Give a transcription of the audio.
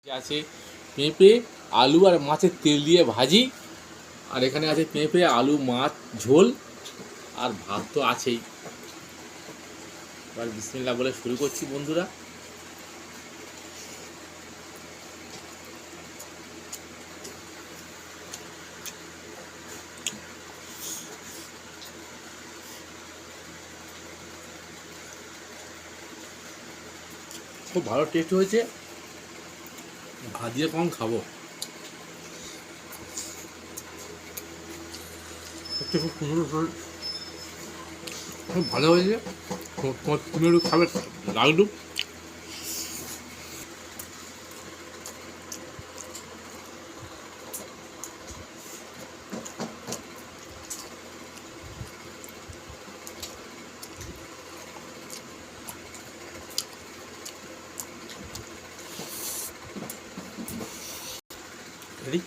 আছে পেঁপে আলু আর মাছের তেল দিয়ে ভাজি, আর এখানে আছে পেঁপে আলু মাছ ঝোল, আর ভাত তো আছেই। এবার বিসমিল্লাহ বলে শুরু করছি বন্ধুরা। খুব ভালো টেস্ট হয়েছে, ভাজিয়ে কম খাবো, খুব সুন্দর, খুব ভালো হয়েছে। তুমি একটু খাবে লাগলো। রেডি।